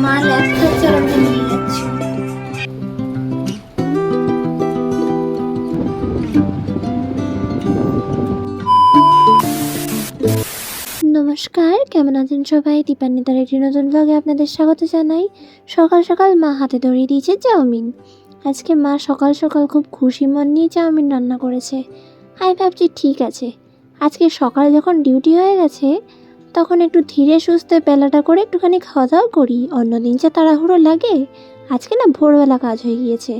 মা ল্যাব খাচ্ছে আর আমাকে নিয়ে যাচ্ছে। নমস্কার, কেমন আছেন সবাই? দীপান্বিতার একটি নতুন ব্লগে আপনাদের স্বাগত জানাই। সকাল সকাল মা হাতে ধরিয়ে দিয়েছে চাউমিন। আজকে মা সকাল সকাল খুব খুশি মন নিয়ে চাউমিন রান্না করেছে। আমি ভাবছি ঠিক আছে, আজকে সকাল যখন ডিউটি হয়ে গেছে তখন একটু ধীরে সুস্থে বেলাটা করে একটুখানি খাওয়া দাওয়া করি। অন্যদিন যে তাড়াহুড়ো লাগে, আজকে না ভোরবেলা কাজ হয়ে গিয়েছে,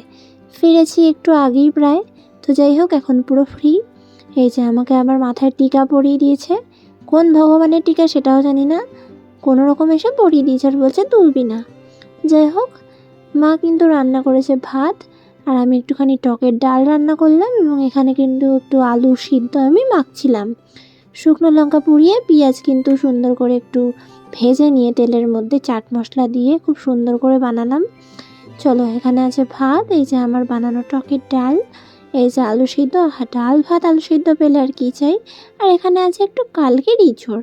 ফিরেছি একটু আগেই প্রায়। তো যাই হোক, এখন পুরো ফ্রি। এই যে আমাকে আবার মাথায় টিকা পরিয়ে দিয়েছে, কোন ভগবানের টিকা সেটাও জানি না, কোনো রকম এসে পরিয়ে দিয়েছে আর বলছে তুলবি না। যাই হোক, মা কিন্তু রান্না করেছে ভাত, আর আমি একটুখানি টকের ডাল রান্না করলাম, এবং এখানে কিন্তু একটু আলু সিদ্ধ আমি মাখছিলাম। শুকনো লঙ্কা পুড়িয়ে পেঁয়াজ কিন্তু সুন্দর করে একটু ভেজে নিয়ে তেলের মধ্যে চাট মশলা দিয়ে খুব সুন্দর করে বানালাম। চলো, এখানে আছে ভাত, এই যে আমার বানানো টকের ডাল, এই যে আলু সিদ্ধ। ডাল ভাত আলু সিদ্ধ পেলে আর কি চাই। আর এখানে আছে একটু কালকের ইঁচড়,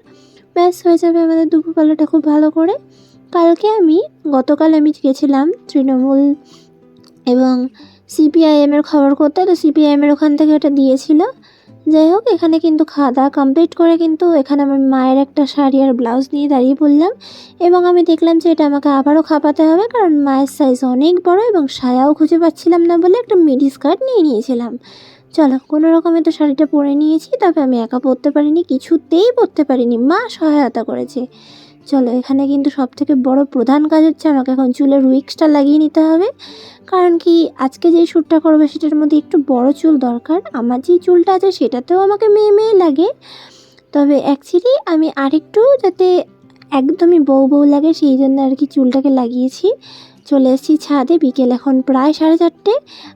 ব্যাস হয়ে যাবে আমাদের দুপুরবেলাটা খুব ভালো করে। গতকাল আমি গেছিলাম তৃণমূল এবং সিপিআইএমের খবর করতে, তো সিপিআইএমের ওখান থেকে ওটা দিয়েছিল। যাই হোক, এখানে কিন্তু খাওয়া দাওয়া কমপ্লিট করে কিন্তু এখানে আমার মায়ের একটা শাড়ি আর ব্লাউজ নিয়ে দাঁড়িয়ে পড়লাম, এবং আমি দেখলাম যে এটা আমাকে আবারও খাপাতে হবে, কারণ মায়ের সাইজ অনেক বড় এবং সায়াও খুঁজে পাচ্ছিলাম না বলে একটা মিডি স্কার্ট নিয়ে নিয়েছিলাম। চলো, কোনো রকমে তো শাড়িটা পরে নিয়েছি, তবে আমি একা পরতে পারিনি, কিছুতেই পরতে পারিনি, মা সহায়তা করেছে। চলো, এখানে কিন্তু সবথেকে বড় প্রধান কাজ হচ্ছে আমাকে এখন চুলের উইক্সটা লাগিয়ে নিতে হবে। কারণ কি, আজকে যেই শ্যুটটা করবে সেটার মধ্যে একটু বড় চুল দরকার। আমার যেই চুলটা আছে সেটাতেও আমাকে মেয়ে মেয়ে লাগে, তবে অ্যাকচুয়ালি আমি আরেকটু যাতে একদমই বউ বউ লাগে সেই জন্য আর কি চুলটাকে লাগিয়েছি। চলে এসেছি ছাদে, বিকেল এখন প্রায় 4:30।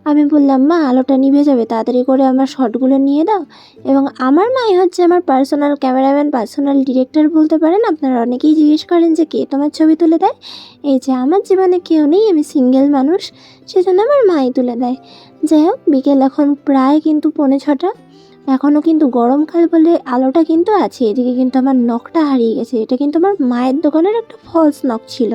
আমি বললাম, মা আলোটা নিভে যাবে, তাড়াতাড়ি করে আমার শটগুলো নিয়ে দাও। এবং আমার মাই হচ্ছে আমার পার্সোনাল ক্যামেরাম্যান, পার্সোনাল ডিরেক্টর বলতে পারেন। আপনারা অনেকেই জিজ্ঞেস করেন যে কে তোমার ছবি তুলে দেয়। এই যে আমার জীবনে কেউ নেই, আমি সিঙ্গেল মানুষ, সেজন্য আমার মাই তুলে দেয়। যাই হোক, বিকেল এখন প্রায় কিন্তু 5:45। এখনও কিন্তু গরমকাল বলে আলোটা কিন্তু আছে। এদিকে কিন্তু আমার নখটা হারিয়ে গেছে, এটা কিন্তু আমার মায়ের দোকানের একটা ফলস নখ ছিল,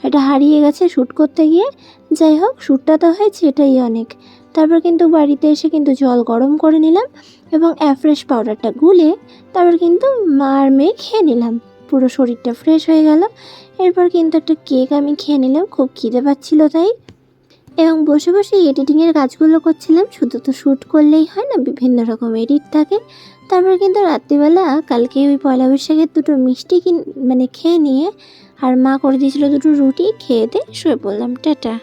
এটা হারিয়ে গেছে শ্যুট করতে গিয়ে। যাই হোক, শ্যুটটা তো হয়েছে, এটাই অনেক। তারপর কিন্তু বাড়িতে এসে কিন্তু জল গরম করে নিলাম এবং অ্যাফ্রেশ পাউডারটা গুলে তারপর কিন্তু মার মেয়ে খেয়ে নিলাম, পুরো শরীরটা ফ্রেশ হয়ে গেল। এরপর কিন্তু একটা কেক আমি খেয়ে নিলাম, খুব খিদে পাচ্ছিল তাই। এবং বসে বসে এডিটিংয়ের কাজগুলো করছিলাম। শুধু তো শ্যুট করলেই হয় না, বিভিন্ন রকম এডিট থাকে। তারপর কিন্তু রাত্রিবেলা কালকে ওই পয়লা বৈশাখের 2টো মিষ্টি খেয়ে নিয়ে, আর মা করে দিয়েছিল 2টো রুটি, খেয়ে দিয়ে শুয়ে পড়লাম। টাটা।